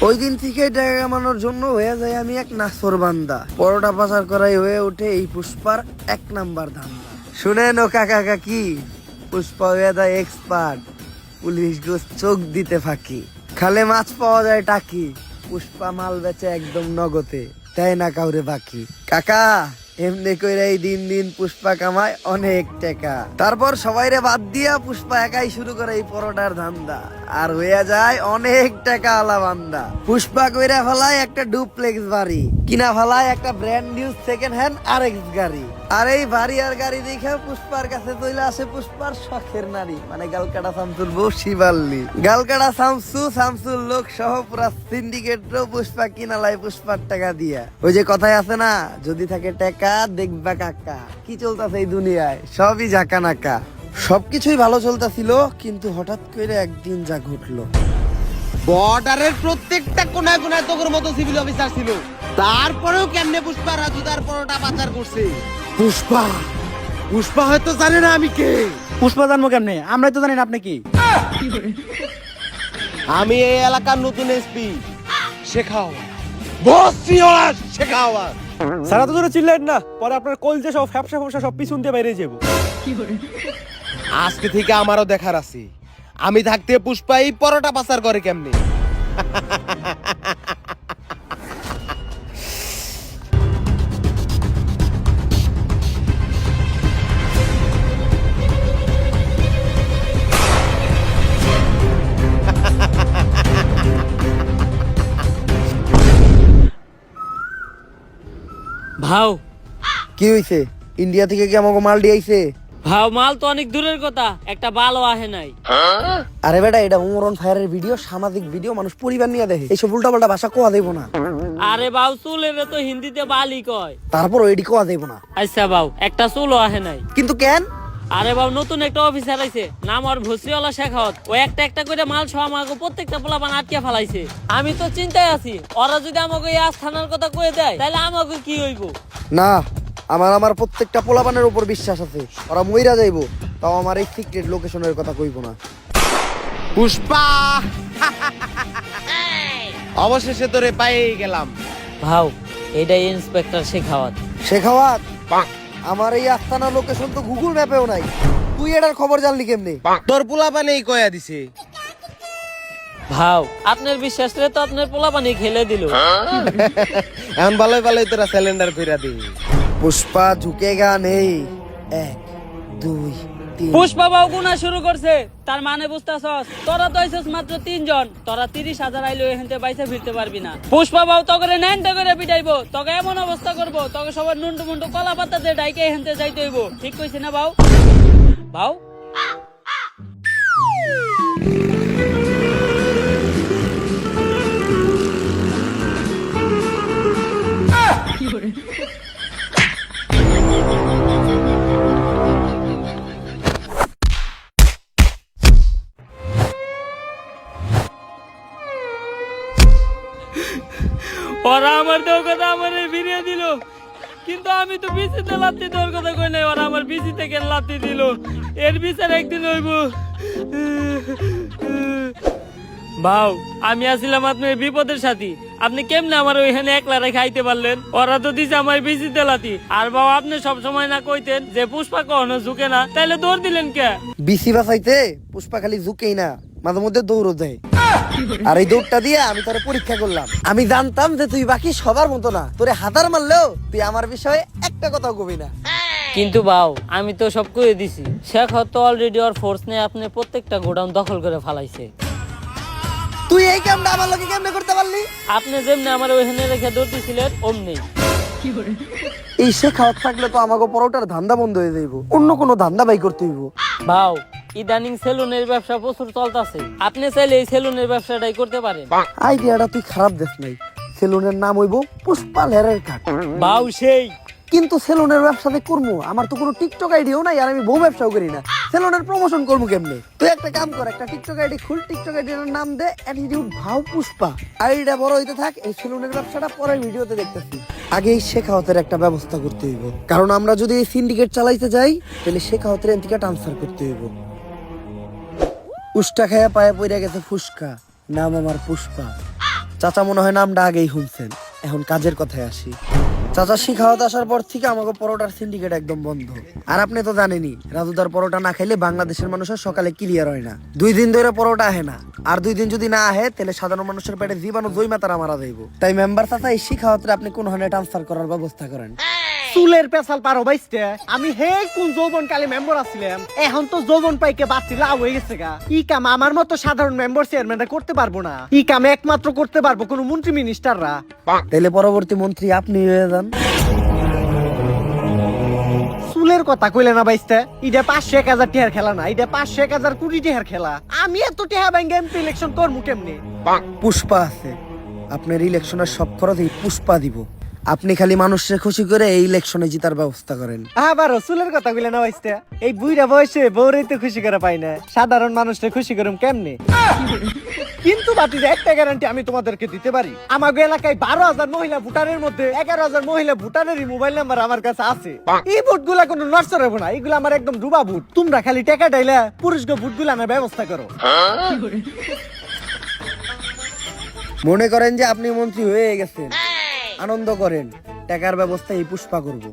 ওই দিন থেকে টাকা কামানোর জন্য হয়ে যায় আমি এক নাছর বান্দা। পরোটা পাচার করাই হয়ে ওঠে এই পুষ্পার 1 নাম্বার ধান্দা। শুনেন ও কাকা কাকি, পুষ্পা হয়ে যায় এক্সপার্ট, পুলিশ চোখ দিতে ফাঁকি। খালে মাছ পাওয়া যায় টাকি, পুষ্পা মাল বেচে একদম নগদে, তাই না কাউরে বাকি। কাকা এমনি কইরা এই দিন দিন পুষ্পা কামায় অনেক টাকা। তারপর সবাইরে বাদ দিয়া পুষ্পা একাই শুরু করে এই পরোটার ধান্দা, আর হইয়া যায় অনেক টাকা আলা বান্দা। পুষ্পা কইরা ফেলায় একটা ডুপ্লেক্স বাড়ি, কিনা ফেলায় একটা brand new second hand RX গাড়ি। আর এই বাড়ি আর গাড়ি দেখে পুষ্পার কাছে চলে আসে পুষ্পার শখের নারী, মানে গালকাটা শামসুর বউ শিবাল্লি। গালকাটা শামসুর লোক সহ পুরা সিন্ডিকেট পুষ্পা কিনালাই পুষ্পার টাকা দিয়া। ওই যে কথায় আছে না, যদি থাকে টাকা দেখবা কাকা। কি চলতেছে এই দুনিয়ায়, সবই ঝাঁকা নাকা। সবকিছুই ভালো চলতেছিল, কিন্তু হঠাৎ করে একদিন যা ঘটলো। বর্ডারের প্রত্যেকটা কোনায় কোনায় তোর মতো সিভিল অফিসার ছিল, তারপরেও কেমনে পুষ্পা রাজু তার পরোটা পাচার করছে। পুষ্পা হয়তো জানে না আমি কে। পুষ্পা জানবো কেমনে? আমরাই তো জানি না আপনি কি। আমি এই এলাকার নতুন এসপি শেখাও, বস শেখাও। সারা তো জোরে চিল্লাইন না, পরে আপনার কলজে সব ফ্যাপসা ফ্যাপসা সব পিছন দিয়ে বাইরে যাবো। আজকে থেকে আমারও দেখার আছে আমি থাকতে পুষ্পা এই পরোটা পাচার করে কেমনে। ভাও কি হইছে? ইন্ডিয়া থেকে কি আমাকে মাল দিয়েছে? ভাও মাল তো অনেক দূরের কথা, একটা বালও আহে নাই। আরে বেটা, এটা উমরন ফায়ারের ভিডিও, সামাজিক ভিডিও, মানুষ পরিবার নিয়ে দেখে। এইসব উল্টাপাল্টা ভাষা কোয়া দেব না। আরে বাউ চুলের তো হিন্দিতে বালি কয়। তারপর ওইটি কোয়া দেব না। আচ্ছা বাউ, একটা চুলও আহে নাই। কিন্তু কেন? আরে বাউ নতুন একটা অফিসার আইছে, নাম আর ভসিওয়ালা শেখাওয়াত। ও একটা একটা করে মাল সহ আমাকে প্রত্যেকটা পোলাপান আটকে ফেলাইছে। আমি তো চিন্তায় আছি, ওরা যদি আমাকে এই আস্থানার কথা কয়ে দেয় তাহলে আমাকে কি হইব। না, আমার প্রত্যেকটা পোলাপানের উপর বিশ্বাস আছে, ওরা মইরা যাইবো, তাও আমার এই সিক্রেট লোকেশনের কথা কইব না। পুষ্পা অবশেষে তোরে পেয়ে গেলাম। ভাও এটাই ইন্সপেক্টর শেখাওয়াত। শেখাওয়াত, আমার এই আস্তানা লোকেশন তো গুগল ম্যাপেও নাই, তুই এটার খবর জানলি কেমনে? তোর পোলাপানেই কয়া দিছে। ভাও আপনার বিশ্বাস রে তো আপনার পোলাপানি খেলে দিল। এখন ভালোই ভালোই তোরা সিলিন্ডার ফিরা দিবি। পুষ্পা ঝুঁকেগা নেই। 1 2 3। পুষ্পা বাবু গুনা শুরু করছে, তার মানে বুঝতাছস? তোরা তো আইছস মাত্র 3 জন, তোরা 30,000 আইলো এখানতে বাইসা ফিরতে পারবি না। পুষ্পা বাবু তোকে নেনটা করে পিটাইবো, তোকে এমন অবস্থা করবো, তোকে সবার নুন্টু মুন্টু কলা পাতা দিয়ে ডাইকে এখানতে যাইতে হইব। ঠিক কইছি না বাউ? বাউ ওরা আমার তোর কথা আমার ফিরিয়ে দিল, কিন্তু আমি তো বিচিতে লাত্তি তোর কথা কই নাই। ওরা আমার বিচি থেকে লাত্তি দিল, এর বিচার একদিন হইব। ভাও আমি আসছিলাম আপনার বিপদের সাথী, আপনি কেমনে আমার ওইখানে একলা রেখে আইতে পারলেন? ওরা তো দিছে আমার বিচিতে লাত্তি। আর বাও আপনি সব সময় না কইতেন যে পুষ্পা কখনো ঝুঁকে না, তাইলে দৌড় দিলেন কে? বিসি বাঁচাইতে পুষ্পা খালি ঝুঁকেই না, মাঝে মধ্যে দৌড়ও দেয়। আর এই দৌড়টা দিয়ে আমি তোর পরীক্ষা করলাম। আমি জানতাম যে তুই বাকি সবার মতো না, তোরে হাতার মারলেও তুই আমার বিষয়ে একটা কথাও কবি না। কিন্তু বাও আমি তো সব কয়ে দিছি, শেখ তো অলরেডি ওর ফোর্স নিয়ে আপনি প্রত্যেকটা গোডাউন দখল করে ফেলাইছে। তুই এই কামটা আমার লোকে কেমনে করতে পারলি? আপনি যেমনি আমার ওইখানে রেখে দৌড়তেছিলেন অমনি। এই শেখাওয়াত থাকলে তো আমাকে পরোটার ধান্দা বন্ধ হয়ে যাইব, অন্য কোনো ধান্দা বাই করতে হইব। ভাও ইদানিং সেলুনের ব্যবসা প্রচুর চলতেছে, আপনি চাইলে এই সেলুনের ব্যবসাটাই করতে পারেন। আইডিয়াটা তুই খারাপ দেখ নাই, সেলুনের নাম হইব পুষ্পা হেয়ার কাট। ভাও সেই, কিন্তু সেলুনের ব্যবসাতে করবো, আমার তো কোনো টিকটক আইডিও নাই, আর আমি বউ ব্যবসাও করি না, সেলুনের প্রমোশন করবো কেমনে? তুই একটা কাম কর, একটা টিকটক আইডি খুল, টিকটক আইডির নাম দে অ্যাটিটিউড ভাও পুষ্পা। আইডিটা বড় হইতে থাক, এই সেলুনের ব্যবসাটা পরের ভিডিওতে দেখতেছি। আগে এই শেখাওয়াতের একটা ব্যবস্থা করতে হইব, কারণ আমরা যদি এই সিন্ডিকেট চালাইতে যাই তাহলে শেখাওয়াতের এদিকে ট্রান্সফার করতে হইব। উষ্টা খায়া পায়ে পইরা গেছে ফুসকা, নাম আমার পুষ্পা। চাচা মনে হয় নামটা আগেই শুনছেন। এখন কাজের কথায় আসি। চাচা শিখাওয়াতে আসার পর থেকে আমাকে পরোটার সিন্ডিকেট একদম বন্ধ। আর আপনি তো জানেনই, রাজুদার পরোটা না খাইলে বাংলাদেশের মানুষের সকালে ক্লিয়ার হয় না। 2 দিন ধরে পরোটা আহে না, আর 2 দিন যদি না আহে তাহলে সাধারণ মানুষের পেটে জীবাণু জৈমা তারা মারা যাইব। তাই মেম্বার চাচা এই শিখাওয়াতে আপনি কোন হানে ট্রান্সফার করার ব্যবস্থা করেন। চুলের পেছাল পারো বাইসতে আমি হে কোন যৌবন কালে মেম্বার আছিলাম, এখন তো যৌবন পাইকে বাচ্চি লাভ হয়ে গেছে গা। ই কাম আমার মতো সাধারণ মেম্বার চেয়ারম্যানরা করতে পারবো না, ই কাম একমাত্র করতে পারবো কোন মন্ত্রী মিনিস্টাররা। তাইলে পরবর্তী মন্ত্রী আপনি হয়ে যান। চুলের কথা কইলে না বাইসতে, ইটা 500-1000 টিহার খেলা না, ইটা 500-1000 কোটি টিহার খেলা। আমি এত টিহা ব্যাংকে এমপি ইলেকশন করবো কেমনে? পুষ্পা আছে, আপনার ইলেকশনের সব খরচ এই পুষ্পা দিব। আপনি খালি মানুষকে খুশি করে এই ইলেকশনে জিতার ব্যবস্থা করেন। আবারও চুলের কথা কইলে না বাইসতে, এই বুইরা বয়সে বউরেই তো খুশি করে পাই না, সাধারণ মানুষকে খুশি করুম কেমনে? কিন্তু বাতিজা একটা গ্যারান্টি আমি তোমাদেরকে দিতে পারি, আমাদের এলাকায় 12,000 মহিলা ভোটারের মধ্যে 11,000 মহিলা ভোটারেরই মোবাইল নাম্বার আমার কাছে আছে। এই ভোটগুলা কোনো নষ্ট হবে না, এগুলো আমার একদম ডুবা ভোট। তোমরা খালি টাকা ডাইলা পুরুষকে ভোটগুলো আনার ব্যবস্থা করো। মনে করেন যে আপনি মন্ত্রী হয়ে গেছেন, আনন্দ করেন, টাকার ব্যবস্থা এই পুষ্পা করব।